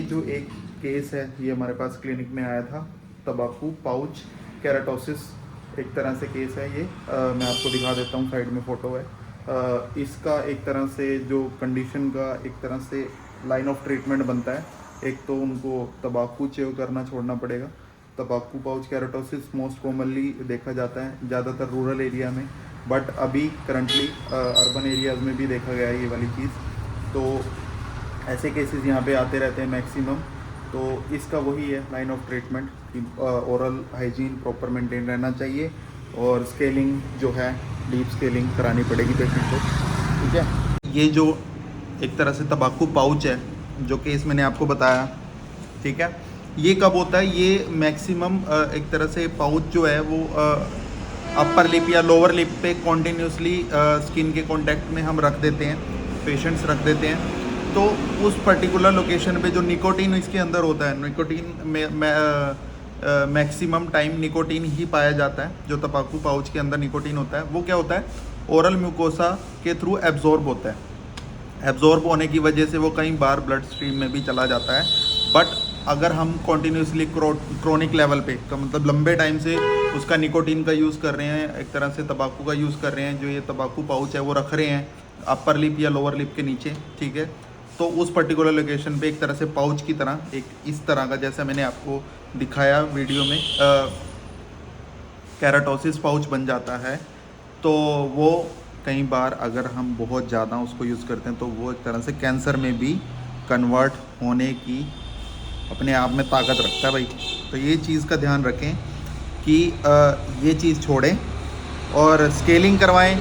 जो एक केस है ये हमारे पास क्लिनिक में आया था, तंबाकू पाउच केराटोसिस एक तरह से केस है ये। मैं आपको दिखा देता हूँ, साइड में फ़ोटो है। इसका एक तरह से जो कंडीशन का एक तरह से लाइन ऑफ ट्रीटमेंट बनता है, एक तो उनको तंबाकू च्यू करना छोड़ना पड़ेगा। तंबाकू पाउच केराटोसिस मोस्ट कॉमनली देखा जाता है ज़्यादातर रूरल एरिया में, बट अभी करंटली अर्बन एरियाज़ में भी देखा गया है ये वाली चीज़। तो ऐसे केसेस यहाँ पे आते रहते हैं मैक्सिमम। तो इसका वही है लाइन ऑफ ट्रीटमेंट कि ओरल हाइजीन प्रॉपर मेंटेन रहना चाहिए और स्केलिंग जो है डीप स्केलिंग करानी पड़ेगी पेशेंट को, ठीक है। ये जो एक तरह से तंबाकू पाउच है जो केस मैंने आपको बताया, ठीक है, ये कब होता है? ये मैक्सिमम एक तरह से पाउच जो है वो अपर लिप या लोअर लिप पे कॉन्टीन्यूसली स्किन के कांटेक्ट में हम रख देते हैं, पेशेंट्स रख देते हैं। तो उस पर्टिकुलर लोकेशन पे जो निकोटीन इसके अंदर होता है, निकोटीन में मैक्सिमम टाइम निकोटीन ही पाया जाता है। जो तंबाकू पाउच के अंदर निकोटीन होता है वो क्या होता है, ओरल म्यूकोसा के थ्रू एब्जॉर्ब होता है। एब्जॉर्ब होने की वजह से वो कई बार ब्लड स्ट्रीम में भी चला जाता है। बट अगर हम कॉन्टीन्यूसली क्रोनिक लेवल पे का मतलब लंबे टाइम से उसका निकोटीन का यूज़ कर रहे हैं, एक तरह से तंबाकू का यूज़ कर रहे हैं, जो ये तंबाकू पाउच है वो रख रहे हैं अपर लिप या लोअर लिप के नीचे, ठीक है, तो उस पर्टिकुलर लोकेशन पे एक तरह से पाउच की तरह एक इस तरह का, जैसा मैंने आपको दिखाया वीडियो में, केराटोसिस पाउच बन जाता है। तो वो कई बार अगर हम बहुत ज़्यादा उसको यूज़ करते हैं तो वो एक तरह से कैंसर में भी कन्वर्ट होने की अपने आप में ताकत रखता है भाई। तो ये चीज़ का ध्यान रखें कि ये चीज़ छोड़ें और स्केलिंग करवाएं।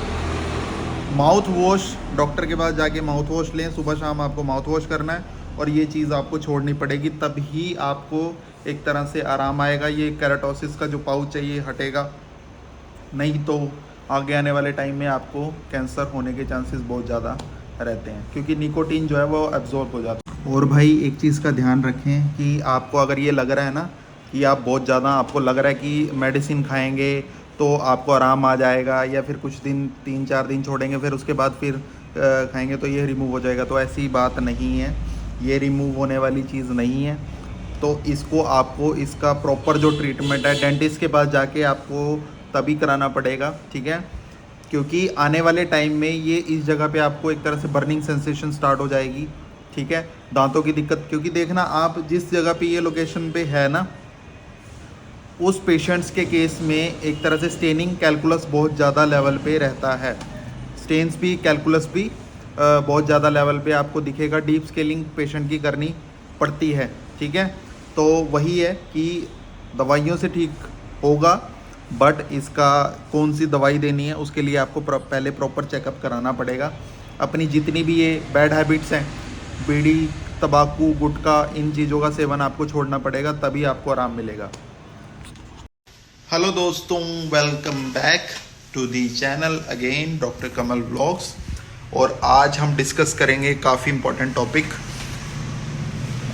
माउथ वॉश, डॉक्टर के पास जाके माउथ वॉश लें, सुबह शाम आपको माउथ वॉश करना है और ये चीज़ आपको छोड़नी पड़ेगी, तब ही आपको एक तरह से आराम आएगा। ये केराटोसिस का जो पाउच है ये हटेगा, नहीं तो आगे आने वाले टाइम में आपको कैंसर होने के चांसेस बहुत ज़्यादा रहते हैं, क्योंकि निकोटीन जो है वो एब्जॉर्ब हो जाता है। और भाई एक चीज़ का ध्यान रखें कि आपको अगर ये लग रहा है ना कि आप बहुत ज़्यादा, आपको लग रहा है कि मेडिसिन खाएंगे तो आपको आराम आ जाएगा, या फिर कुछ दिन 3-4 दिन छोड़ेंगे फिर उसके बाद फिर खाएंगे तो ये रिमूव हो जाएगा, तो ऐसी बात नहीं है, ये रिमूव होने वाली चीज़ नहीं है। तो इसको आपको इसका प्रॉपर जो ट्रीटमेंट है डेंटिस्ट के पास जाके आपको तभी कराना पड़ेगा, ठीक है, क्योंकि आने वाले टाइम में ये इस जगह पे आपको एक तरह से बर्निंग सेंसेशन स्टार्ट हो जाएगी, ठीक है, दांतों की दिक्कत। क्योंकि देखना आप जिस जगह पे ये लोकेशन पे है ना, उस पेशेंट्स के केस में एक तरह से स्टेनिंग कैलकुलस बहुत ज़्यादा लेवल पे रहता है, स्टेन्स भी कैलकुलस भी बहुत ज़्यादा लेवल पे आपको दिखेगा। डीप स्केलिंग पेशेंट की करनी पड़ती है, ठीक है। तो वही है कि दवाइयों से ठीक होगा, बट इसका कौन सी दवाई देनी है उसके लिए आपको पहले प्रॉपर चेकअप कराना पड़ेगा। अपनी जितनी भी ये बैड हैबिट्स हैं, बीड़ी, तंबाकू, गुटखा, इन चीज़ों का सेवन आपको छोड़ना पड़ेगा, तभी आपको आराम मिलेगा। हेलो दोस्तों, welcome back to the channel again, doctor Kamal vlogs. और आज हम डिस्कस करेंगे काफ़ी इम्पोर्टेंट टॉपिक।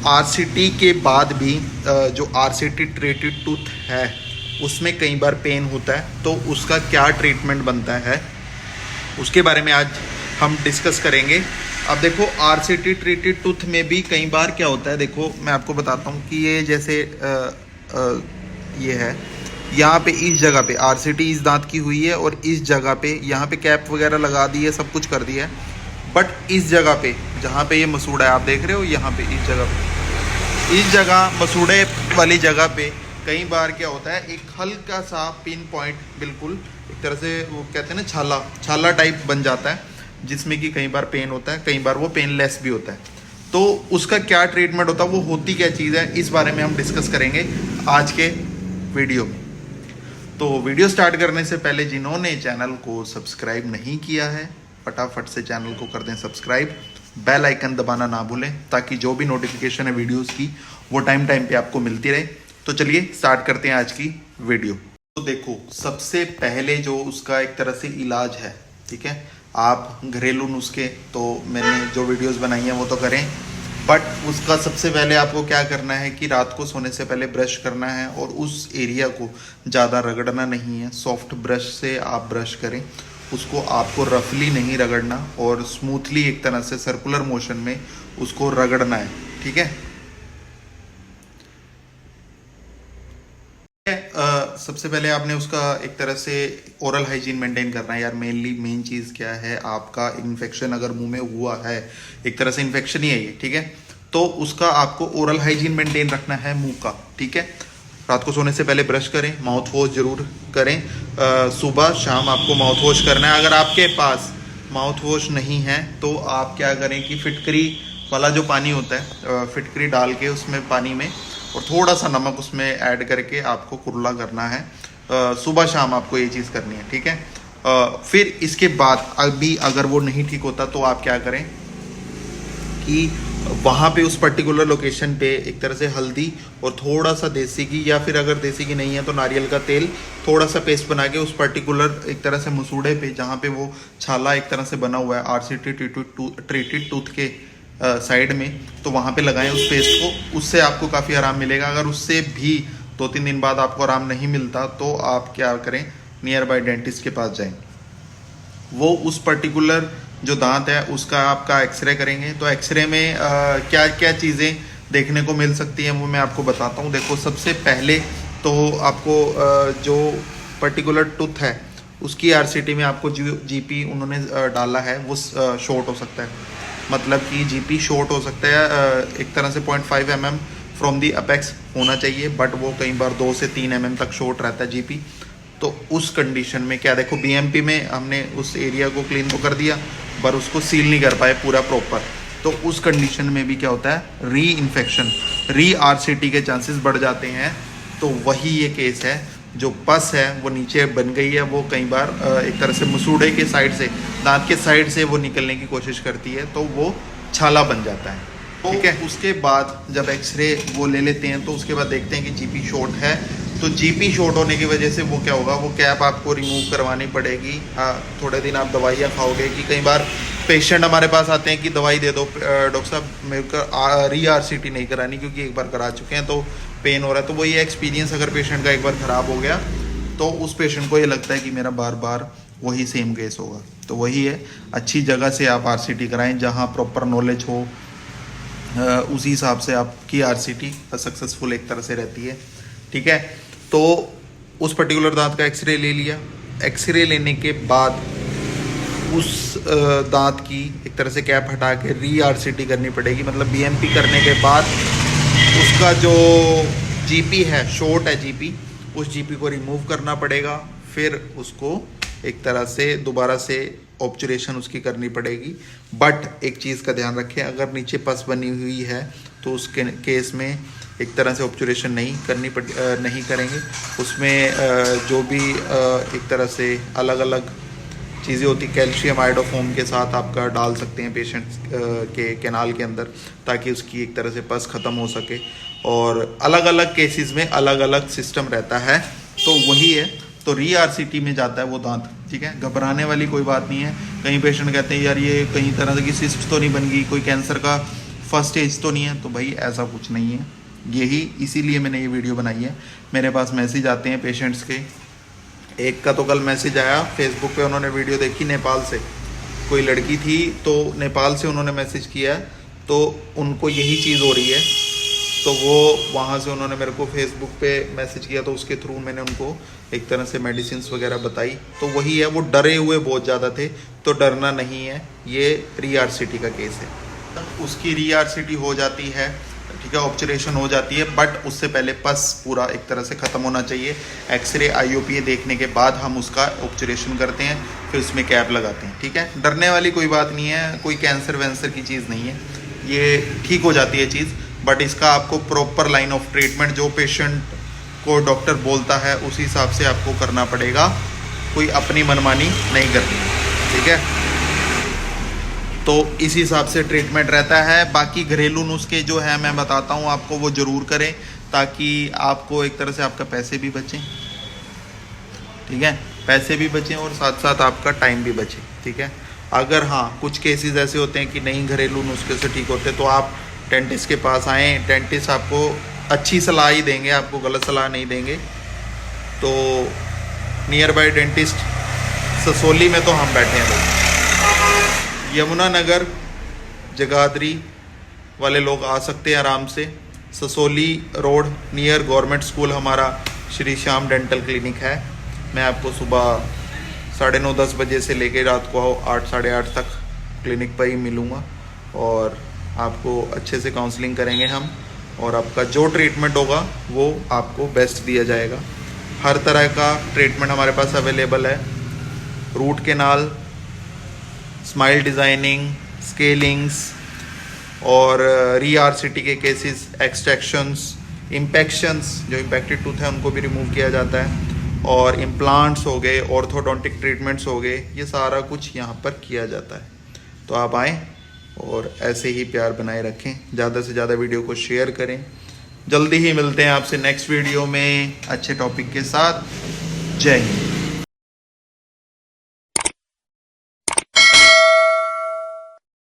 आरसीटी के बाद भी जो आरसीटी ट्रीटेड टूथ है उसमें कई बार पेन होता है, तो उसका क्या ट्रीटमेंट बनता है उसके बारे में आज हम डिस्कस करेंगे। अब देखो, आरसीटी ट्रीटेड टूथ में भी कई बार क्या होता है, देखो मैं आपको बताता हूँ कि ये जैसे ये है, यहाँ पे इस जगह पे आरसीटी इस दांत की हुई है और इस जगह पे यहाँ पे कैप वगैरह लगा दी है, सब कुछ कर दिया है, बट इस जगह पे जहाँ पे ये मसूड़ा है आप देख रहे हो, यहाँ पे इस जगह मसूड़े वाली जगह पे कई बार क्या होता है, एक हल्का सा पिन पॉइंट, बिल्कुल एक तरह से वो कहते हैं ना छाला टाइप बन जाता है, जिसमें कि कई बार पेन होता है, कई बार वो पेनलेस भी होता है। तो उसका क्या ट्रीटमेंट होता है, वो होती क्या चीज़ है, इस बारे में हम डिस्कस करेंगे आज के वीडियो में। तो वीडियो स्टार्ट करने से पहले जिन्होंने चैनल को सब्सक्राइब नहीं किया है, फटाफट से चैनल को कर दें सब्सक्राइब, बेल आइकन दबाना ना भूलें, ताकि जो भी नोटिफिकेशन है वीडियोस की वो टाइम पे आपको मिलती रहे। तो चलिए स्टार्ट करते हैं आज की वीडियो। तो देखो, सबसे पहले जो उसका एक तरह से इलाज है, ठीक है, आप घरेलू नुस्खे तो मैंने जो वीडियोस बनाई हैं वो तो करें, बट उसका सबसे पहले आपको क्या करना है कि रात को सोने से पहले ब्रश करना है, और उस एरिया को ज़्यादा रगड़ना नहीं है, सॉफ्ट ब्रश से आप ब्रश करें, उसको आपको रफली नहीं रगड़ना और स्मूथली एक तरह से सर्कुलर मोशन में उसको रगड़ना है, ठीक है। सबसे पहले आपने उसका एक तरह से ओरल हाइजीन मेंटेन करना है यार। मेन चीज़ क्या है, आपका इन्फेक्शन अगर मुंह में हुआ है, एक तरह से इन्फेक्शन ही है ये, ठीक है, तो उसका आपको ओरल हाइजीन मेंटेन रखना है मुंह का, ठीक है। रात को सोने से पहले ब्रश करें, माउथ वॉश जरूर करें, सुबह शाम आपको माउथ वॉश करना है। अगर आपके पास माउथ वॉश नहीं है तो आप क्या करें कि फिटकरी वाला जो पानी होता है, फिटकरी डाल के उसमें पानी में और थोड़ा सा नमक उसमें ऐड करके आपको कुरला करना है। सुबह शाम आपको ये चीज़ करनी है, ठीक है। फिर इसके बाद अभी अगर वो नहीं ठीक होता तो आप क्या करें कि वहाँ पे उस पर्टिकुलर लोकेशन पे एक तरह से हल्दी और थोड़ा सा देसी घी, या फिर अगर देसी घी नहीं है तो नारियल का तेल, थोड़ा सा पेस्ट बना के उस पर्टिकुलर एक तरह से मसूड़े पे जहाँ पे वो छाला एक तरह से बना हुआ है RCT ट्रीटेड टूथ के साइड में, तो वहाँ पे लगाएं उस पेस्ट को। उससे आपको काफ़ी आराम मिलेगा। अगर उससे भी 2-3 दिन बाद आपको आराम नहीं मिलता तो आप क्या करें, नियर बाय डेंटिस्ट के पास जाएं। वो उस पर्टिकुलर जो दांत है उसका आपका एक्सरे करेंगे। तो एक्सरे में क्या क्या चीज़ें देखने को मिल सकती हैं वो मैं आपको बताता हूँ। देखो, सबसे पहले तो आपको जो पर्टिकुलर टूथ है उसकी RCT में आपको जो GP उन्होंने डाला है वो शॉर्ट हो सकता है। मतलब कि GP शॉर्ट हो सकता है, एक तरह से 0.5 mm फ्रॉम दी अपेक्स होना चाहिए, बट वो कई बार 2 से 3 mm तक शॉर्ट रहता है GP। तो उस कंडीशन में क्या, देखो BMP में हमने उस एरिया को क्लीन तो कर दिया पर उसको सील नहीं कर पाए पूरा प्रॉपर, तो उस कंडीशन में भी क्या होता है, री इन्फेक्शन, री RCT के चांसेस बढ़ जाते हैं। तो वही ये केस है, जो पस है वो नीचे बन गई है, वो कई बार एक तरह से मसूड़े के साइड से, दांत के साइड से वो निकलने की कोशिश करती है, तो वो छाला बन जाता है, ठीक है। उसके बाद जब एक्सरे वो ले लेते हैं तो उसके बाद देखते हैं कि GP शॉर्ट है। तो GP शॉर्ट होने की वजह से वो क्या होगा, वो कैप आपको रिमूव करवानी पड़ेगी। थोड़े दिन आप दवाइयाँ खाओगे। कि कई बार पेशेंट हमारे पास आते हैं कि दवाई दे दो डॉक्टर साहब, मेरे को री RCT नहीं करानी क्योंकि एक बार करा चुके हैं तो पेन हो रहा है। तो वो ये एक्सपीरियंस अगर पेशेंट का एक बार ख़राब हो गया तो उस पेशेंट को ये लगता है कि मेरा बार बार वही सेम केस होगा। तो वही है, अच्छी जगह से आप RCT कराएं जहाँ प्रॉपर नॉलेज हो, उसी हिसाब से आपकी RCT सक्सेसफुल एक तरह से रहती है, ठीक है। तो उस पर्टिकुलर दांत का एक्सरे ले लिया। एक्सरे लेने के बाद उस दांत की एक तरह से कैप हटा के री RCT करनी पड़ेगी। मतलब BMP करने के बाद उसका जो GP है, शॉर्ट है GP, उस GP को रिमूव करना पड़ेगा। फिर उसको एक तरह से दोबारा से ऑब्चुरेशन उसकी करनी पड़ेगी। बट एक चीज़ का ध्यान रखें, अगर नीचे पस बनी हुई है तो उसके केस में एक तरह से ऑब्चुरेशन नहीं करेंगे। उसमें जो भी एक तरह से अलग अलग चीज़ें होती, कैल्शियम आयोडोफोम के साथ आपका डाल सकते हैं पेशेंट के कैनाल के अंदर, ताकि उसकी एक तरह से पस ख़त्म हो सके। और अलग अलग केसेस में अलग अलग सिस्टम रहता है। तो वही है, तो री RCT में जाता है वो दांत, ठीक है। घबराने वाली कोई बात नहीं है। कई पेशेंट कहते हैं यार ये कहीं तरह की सिस्ट तो नहीं बन गई, कोई कैंसर का फर्स्ट स्टेज तो नहीं है। तो भाई ऐसा कुछ नहीं है, यही इसीलिए मैंने ये वीडियो बनाई है। मेरे पास मैसेज आते हैं पेशेंट्स के। एक का तो कल मैसेज आया फेसबुक पे, उन्होंने वीडियो देखी, नेपाल से कोई लड़की थी, तो नेपाल से उन्होंने मैसेज किया, तो उनको यही चीज़ हो रही है। तो वो वहाँ से उन्होंने मेरे को फेसबुक पे मैसेज किया, तो उसके थ्रू मैंने उनको एक तरह से मेडिसिन वगैरह बताई। तो वही है, वो डरे हुए बहुत ज़्यादा थे, तो डरना नहीं है, ये री RCT का केस है। उसकी री RCT हो जाती है, ठीक है, ऑब्चुरेशन हो जाती है, बट उससे पहले पस पूरा एक तरह से ख़त्म होना चाहिए। एक्सरे IOPA देखने के बाद हम उसका ऑब्चुरेशन करते हैं, फिर उसमें कैप लगाते हैं, ठीक है। डरने वाली कोई बात नहीं है, कोई कैंसर वैंसर की चीज़ नहीं है, ये ठीक हो जाती है चीज़। बट इसका आपको प्रॉपर लाइन ऑफ ट्रीटमेंट जो पेशेंट को डॉक्टर बोलता है उस हिसाब से आपको करना पड़ेगा, कोई अपनी मनमानी नहीं करनी, ठीक है। तो इस हिसाब से ट्रीटमेंट रहता है। बाकी घरेलू नुस्खे जो है मैं बताता हूँ आपको, वो ज़रूर करें, ताकि आपको एक तरह से आपका पैसे भी बचें, ठीक है, पैसे भी बचें और साथ साथ आपका टाइम भी बचे, ठीक है। अगर हाँ कुछ केसेस ऐसे होते हैं कि नहीं घरेलू नुस्खे से ठीक होते, तो आप डेंटिस्ट के पास आएँ। डेंटिस्ट आपको अच्छी सलाह ही देंगे, आपको गलत सलाह नहीं देंगे। तो नियर बाय डेंटिस्ट ससोली में तो हम बैठे हैं लोग, यमुनानगर जगाधरी वाले लोग आ सकते हैं आराम से। Sassoli road near government school हमारा श्री श्याम डेंटल क्लिनिक है। मैं आपको सुबह 9:30-10 बजे से लेकर रात को 8 साढ़े 8 तक क्लिनिक पर ही मिलूँगा और आपको अच्छे से काउंसलिंग करेंगे हम, और आपका जो ट्रीटमेंट होगा वो आपको बेस्ट दिया जाएगा। हर तरह का ट्रीटमेंट हमारे पास अवेलेबल है। रूट कैनाल, स्माइल डिज़ाइनिंग, स्केलिंग्स और री-आरसीटी के केसेस, एक्सट्रैक्शंस, इम्पैक्शंस, जो इम्पैक्टेड टूथ है उनको भी रिमूव किया जाता है, और इम्प्लांट्स हो गए, ऑर्थोडोंटिक ट्रीटमेंट्स हो गए, ये सारा कुछ यहाँ पर किया जाता है। तो आप आएँ और ऐसे ही प्यार बनाए रखें, ज़्यादा से ज़्यादा वीडियो को शेयर करें। जल्दी ही मिलते हैं आपसे नेक्स्ट वीडियो में अच्छे टॉपिक के साथ। जय हिंद।